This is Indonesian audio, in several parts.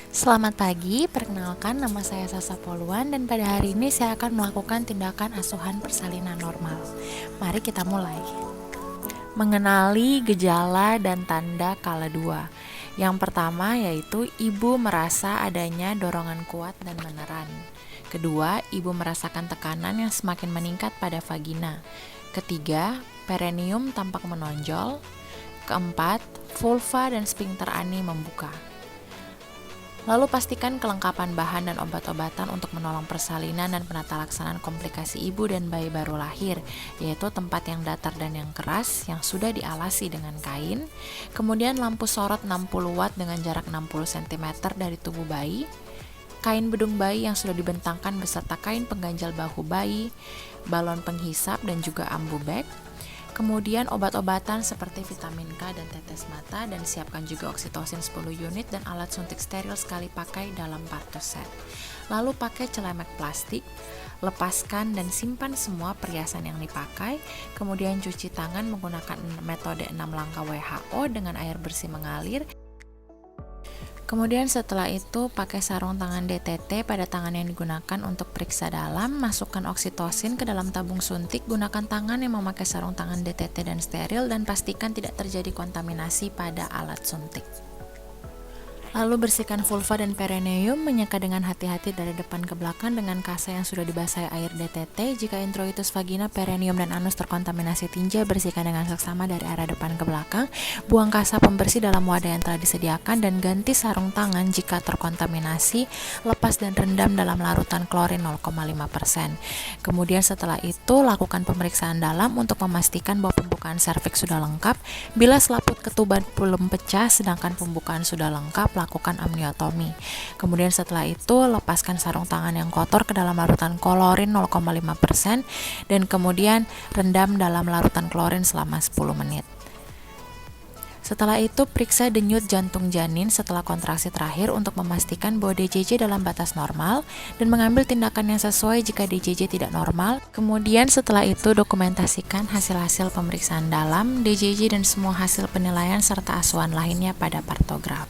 Selamat pagi, perkenalkan nama saya Sasa Poluan dan pada hari ini saya akan melakukan tindakan asuhan persalinan normal. Mari kita mulai. Mengenali gejala dan tanda kala 2. Yang pertama yaitu ibu merasa adanya dorongan kuat dan meneran. Kedua, ibu merasakan tekanan yang semakin meningkat pada vagina. Ketiga, perineum tampak menonjol. Keempat, vulva dan sphincter ani membuka. Lalu pastikan kelengkapan bahan dan obat-obatan untuk menolong persalinan dan penata laksanaan komplikasi ibu dan bayi baru lahir, yaitu tempat yang datar dan yang keras yang sudah dialasi dengan kain, kemudian lampu sorot 60 watt dengan jarak 60 cm dari tubuh bayi, kain bedung bayi yang sudah dibentangkan beserta kain pengganjal bahu bayi, balon penghisap dan juga ambu bag. Kemudian obat-obatan seperti vitamin K dan tetes mata, dan siapkan juga oksitosin 10 unit dan alat suntik steril sekali pakai dalam partos set. Lalu pakai celemek plastik, lepaskan dan simpan semua perhiasan yang dipakai, kemudian cuci tangan menggunakan metode 6 langkah WHO dengan air bersih mengalir. Kemudian setelah itu pakai sarung tangan DTT pada tangan yang digunakan untuk periksa dalam, masukkan oksitosin ke dalam tabung suntik, gunakan tangan yang memakai sarung tangan DTT dan steril dan pastikan tidak terjadi kontaminasi pada alat suntik. Lalu bersihkan vulva dan perineum, menyeka dengan hati-hati dari depan ke belakang dengan kasa yang sudah dibasahi air DTT. Jika introitus vagina, perineum dan anus terkontaminasi tinja, bersihkan dengan seksama dari arah depan ke belakang. Buang kasa pembersih dalam wadah yang telah disediakan dan ganti sarung tangan jika terkontaminasi. Lepas dan rendam dalam larutan klorin 0,5%. Kemudian setelah itu lakukan pemeriksaan dalam untuk memastikan bahwa pembukaan serviks sudah lengkap. Bila selaput ketuban belum pecah sedangkan pembukaan sudah lengkap, lakukan amniotomi. Kemudian setelah itu lepaskan sarung tangan yang kotor ke dalam larutan klorin 0,5% dan kemudian rendam dalam larutan klorin selama 10 menit. Setelah itu periksa denyut jantung janin setelah kontraksi terakhir untuk memastikan bahwa DJJ dalam batas normal dan mengambil tindakan yang sesuai jika DJJ tidak normal. Kemudian setelah itu dokumentasikan hasil-hasil pemeriksaan dalam, DJJ dan semua hasil penilaian serta asuhan lainnya pada partograf.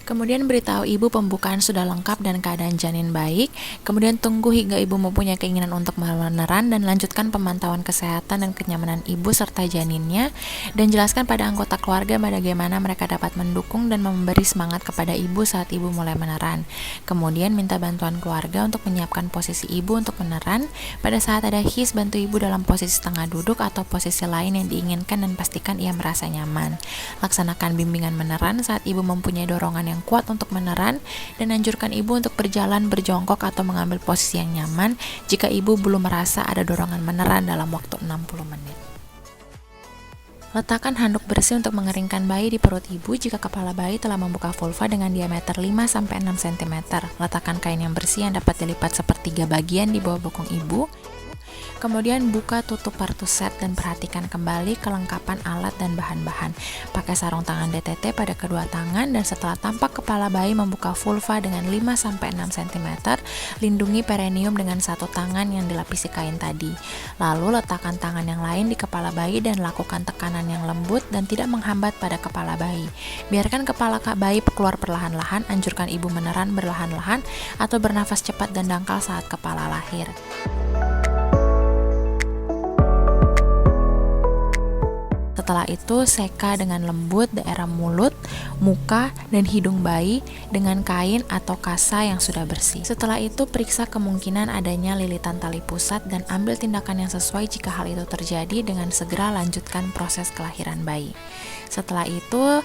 Kemudian beritahu ibu pembukaan sudah lengkap dan keadaan janin baik. Kemudian tunggu hingga ibu mempunyai keinginan untuk meneran dan lanjutkan pemantauan kesehatan dan kenyamanan ibu serta janinnya. Dan jelaskan pada anggota keluarga bagaimana mereka dapat mendukung dan memberi semangat kepada ibu saat ibu mulai meneran. Kemudian minta bantuan keluarga untuk menyiapkan posisi ibu untuk meneran. Pada saat ada his, bantu ibu dalam posisi setengah duduk atau posisi lain yang diinginkan dan pastikan ia merasa nyaman. Laksanakan bimbingan meneran saat ibu mempunyai dorongan yang kuat untuk meneran dan anjurkan ibu untuk berjalan berjongkok atau mengambil posisi yang nyaman jika ibu belum merasa ada dorongan meneran dalam waktu 60 menit. Letakkan handuk bersih untuk mengeringkan bayi di perut ibu jika kepala bayi telah membuka vulva dengan diameter 5-6 cm. Letakkan kain yang bersih yang dapat dilipat sepertiga bagian di bawah bokong ibu. Kemudian buka tutup partus set dan perhatikan kembali kelengkapan alat dan bahan-bahan. Pakai sarung tangan DTT pada kedua tangan dan setelah tampak kepala bayi membuka vulva dengan 5-6 cm, lindungi perineum dengan satu tangan yang dilapisi kain tadi. Lalu letakkan tangan yang lain di kepala bayi dan lakukan tekanan yang lembut dan tidak menghambat pada kepala bayi. Biarkan kepala bayi keluar perlahan-lahan, anjurkan ibu meneran berlahan-lahan atau bernafas cepat dan dangkal saat kepala lahir. Setelah itu, seka dengan lembut daerah mulut, muka, dan hidung bayi dengan kain atau kasa yang sudah bersih. Setelah itu, periksa kemungkinan adanya lilitan tali pusat dan ambil tindakan yang sesuai jika hal itu terjadi dengan segera lanjutkan proses kelahiran bayi. Setelah itu,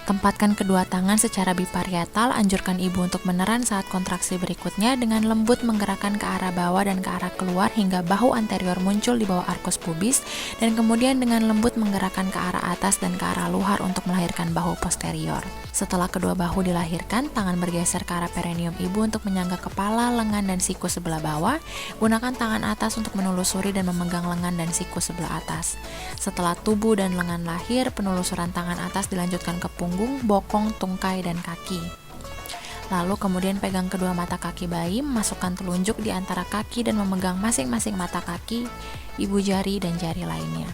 tempatkan kedua tangan secara biparietal, anjurkan ibu untuk meneran saat kontraksi berikutnya dengan lembut menggerakkan ke arah bawah dan ke arah keluar hingga bahu anterior muncul di bawah arkus pubis dan kemudian dengan lembut menggerakkan ke arah atas dan ke arah luar untuk melahirkan bahu posterior. Setelah kedua bahu dilahirkan, tangan bergeser ke arah perineum ibu untuk menyangga kepala, lengan, dan siku sebelah bawah. Gunakan tangan atas untuk menelusuri dan memegang lengan dan siku sebelah atas. Setelah tubuh dan lengan lahir, penelusuran tangan atas dilanjutkan ke punggung, bokong, tungkai, dan kaki. Lalu kemudian pegang kedua mata kaki bayi, masukkan telunjuk di antara kaki dan memegang masing-masing mata kaki, ibu jari, dan jari lainnya.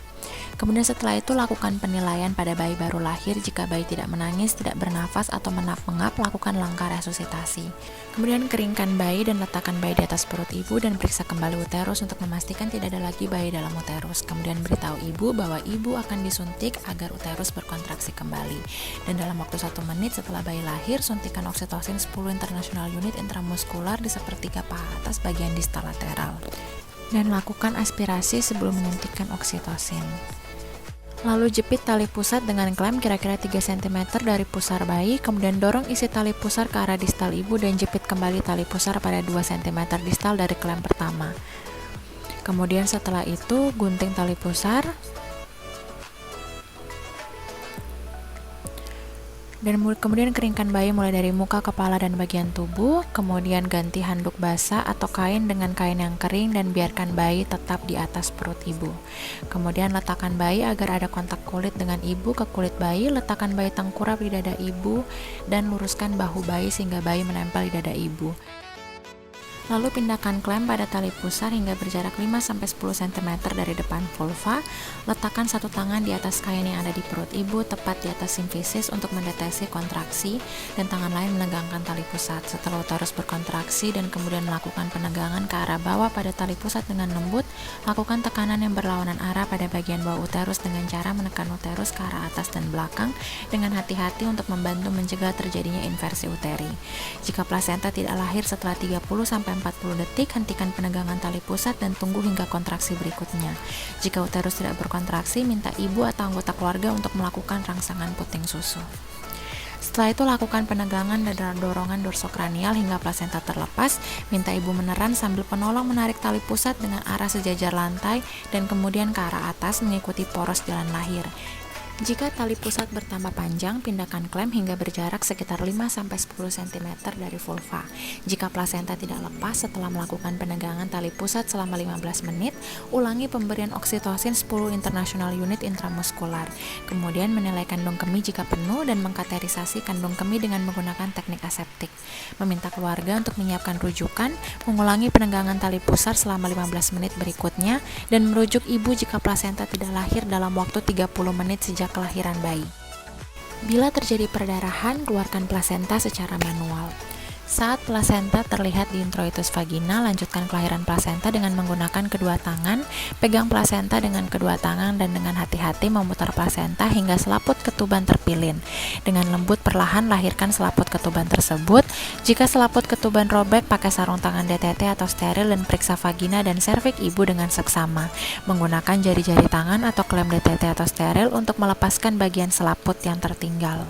Kemudian setelah itu lakukan penilaian pada bayi baru lahir. Jika bayi tidak menangis, tidak bernafas, atau menap-mengap, lakukan langkah resusitasi. Kemudian keringkan bayi dan letakkan bayi di atas perut ibu dan periksa kembali uterus untuk memastikan tidak ada lagi bayi dalam uterus. Kemudian beritahu ibu bahwa ibu akan disuntik agar uterus berkontraksi kembali. Dan dalam waktu 1 menit setelah bayi lahir, suntikan oksitosin 10 international unit intramuskular di sepertiga paha atas bagian distal lateral. Dan lakukan aspirasi sebelum menyuntikkan oksitosin. Lalu jepit tali pusat dengan klem kira-kira 3 cm dari pusar bayi, kemudian dorong isi tali pusar ke arah distal ibu dan jepit kembali tali pusar pada 2 cm distal dari klem pertama. Kemudian setelah itu gunting tali pusar dan kemudian keringkan bayi mulai dari muka, kepala, dan bagian tubuh. Kemudian ganti handuk basah atau kain dengan kain yang kering dan biarkan bayi tetap di atas perut ibu. Kemudian letakkan bayi agar ada kontak kulit dengan ibu ke kulit bayi. Letakkan bayi tengkurap di dada ibu dan luruskan bahu bayi sehingga bayi menempel di dada ibu. Lalu pindahkan klem pada tali pusar hingga berjarak 5-10 cm dari depan vulva. Letakkan satu tangan di atas kain yang ada di perut ibu, tepat di atas simfisis untuk mendeteksi kontraksi, dan tangan lain menegangkan tali pusat. Setelah uterus berkontraksi dan kemudian melakukan penegangan ke arah bawah pada tali pusat dengan lembut, lakukan tekanan yang berlawanan arah pada bagian bawah uterus dengan cara menekan uterus ke arah atas dan belakang dengan hati-hati untuk membantu mencegah terjadinya inversi uteri. Jika plasenta tidak lahir setelah 30-40 detik, hentikan penegangan tali pusat dan tunggu hingga kontraksi berikutnya. Jika uterus tidak berkontraksi, minta ibu atau anggota keluarga untuk melakukan rangsangan puting susu. Setelah itu lakukan penegangan dan dorongan dorsokranial hingga plasenta terlepas. Minta ibu meneran sambil penolong menarik tali pusat dengan arah sejajar lantai dan kemudian ke arah atas mengikuti poros jalan lahir. Jika tali pusat bertambah panjang, pindahkan klem hingga berjarak sekitar 5-10 cm dari vulva. Jika plasenta tidak lepas setelah melakukan penegangan tali pusat selama 15 menit, ulangi pemberian oksitosin 10 international unit intramuskular. Kemudian menilai kandung kemih jika penuh dan mengkateterisasi kandung kemih dengan menggunakan teknik aseptik. Meminta keluarga untuk menyiapkan rujukan, mengulangi penegangan tali pusar selama 15 menit berikutnya, dan merujuk ibu jika plasenta tidak lahir dalam waktu 30 menit sejak kelahiran bayi. Bila terjadi perdarahan, keluarkan plasenta secara manual. Saat plasenta terlihat di introitus vagina, lanjutkan kelahiran plasenta dengan menggunakan kedua tangan. Pegang plasenta dengan kedua tangan dan dengan hati-hati memutar plasenta hingga selaput ketuban terpilin. Dengan lembut perlahan lahirkan selaput ketuban tersebut. Jika selaput ketuban robek, pakai sarung tangan DTT atau steril dan periksa vagina dan serviks ibu dengan seksama. Menggunakan jari-jari tangan atau klem DTT atau steril untuk melepaskan bagian selaput yang tertinggal.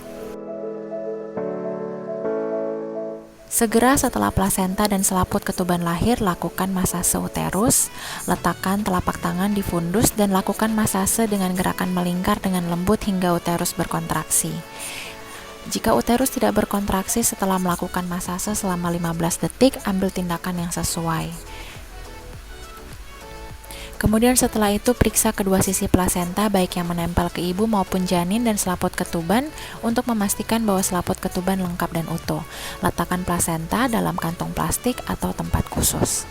Segera setelah plasenta dan selaput ketuban lahir, lakukan masase uterus. Letakkan telapak tangan di fundus dan lakukan masase dengan gerakan melingkar dengan lembut hingga uterus berkontraksi. Jika uterus tidak berkontraksi setelah melakukan masase selama 15 detik, ambil tindakan yang sesuai. Kemudian setelah itu periksa kedua sisi plasenta baik yang menempel ke ibu maupun janin dan selaput ketuban untuk memastikan bahwa selaput ketuban lengkap dan utuh. Letakkan plasenta dalam kantong plastik atau tempat khusus.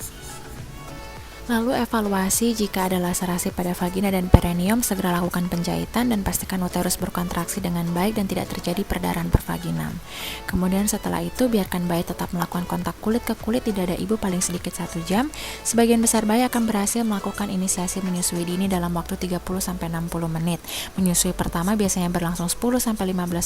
Lalu evaluasi jika ada laserasi pada vagina dan perineum, segera lakukan penjahitan dan pastikan uterus berkontraksi dengan baik dan tidak terjadi perdarahan pervaginam. Kemudian setelah itu biarkan bayi tetap melakukan kontak kulit ke kulit di dada ibu paling sedikit 1 jam. Sebagian besar bayi akan berhasil melakukan inisiasi menyusui dini dalam waktu 30-60 menit. Menyusui pertama biasanya berlangsung 10-15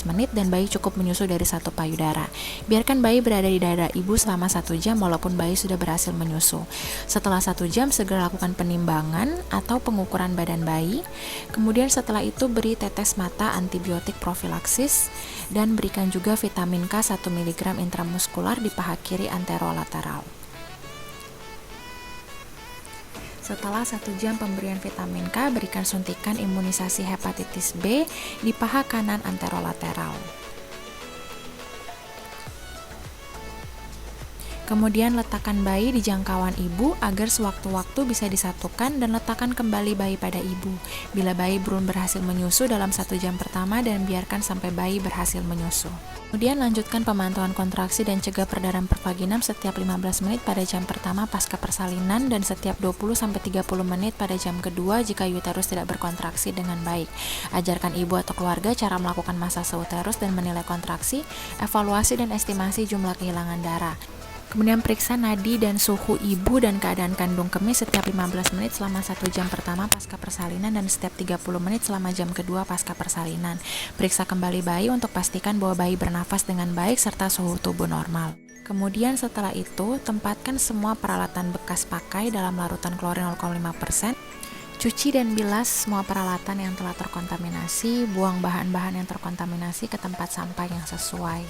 menit dan bayi cukup menyusui dari 1 payudara. Biarkan bayi berada di dada ibu selama 1 jam walaupun bayi sudah berhasil menyusu. Setelah 1 jam segera lakukan penimbangan atau pengukuran badan bayi. Kemudian setelah itu beri tetes mata antibiotik profilaksis dan berikan juga vitamin K 1 mg intramuskular di paha kiri anterolateral. Setelah 1 jam pemberian vitamin K, berikan suntikan imunisasi hepatitis B di paha kanan anterolateral. Kemudian letakkan bayi di jangkauan ibu agar sewaktu-waktu bisa disatukan dan letakkan kembali bayi pada ibu. Bila bayi belum berhasil menyusu dalam 1 jam pertama dan biarkan sampai bayi berhasil menyusu. Kemudian lanjutkan pemantauan kontraksi dan cegah peredaran pervaginam setiap 15 menit pada jam pertama pasca persalinan dan setiap 20-30 menit pada jam kedua jika uterus tidak berkontraksi dengan baik. Ajarkan ibu atau keluarga cara melakukan masase uterus dan menilai kontraksi, evaluasi dan estimasi jumlah kehilangan darah. Kemudian periksa nadi dan suhu ibu dan keadaan kandung kemih setiap 15 menit selama 1 jam pertama pasca persalinan dan setiap 30 menit selama jam kedua pasca persalinan. Periksa kembali bayi untuk pastikan bahwa bayi bernafas dengan baik serta suhu tubuh normal. Kemudian setelah itu, tempatkan semua peralatan bekas pakai dalam larutan klorin 0,5%. Cuci dan bilas semua peralatan yang telah terkontaminasi, buang bahan-bahan yang terkontaminasi ke tempat sampah yang sesuai.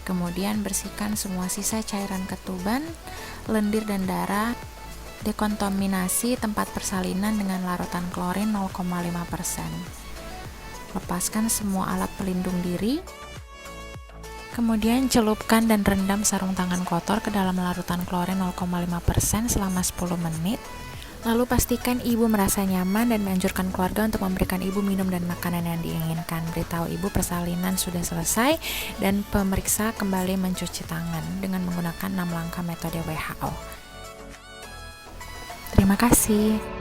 Kemudian bersihkan semua sisa cairan ketuban, lendir dan darah. Dekontaminasi tempat persalinan dengan larutan klorin 0,5%. Lepaskan semua alat pelindung diri. Kemudian celupkan dan rendam sarung tangan kotor ke dalam larutan klorin 0,5% selama 10 menit. Lalu pastikan ibu merasa nyaman dan menganjurkan keluarga untuk memberikan ibu minum dan makanan yang diinginkan. Beritahu ibu persalinan sudah selesai dan pemeriksa kembali mencuci tangan dengan menggunakan 6 langkah metode WHO. Terima kasih.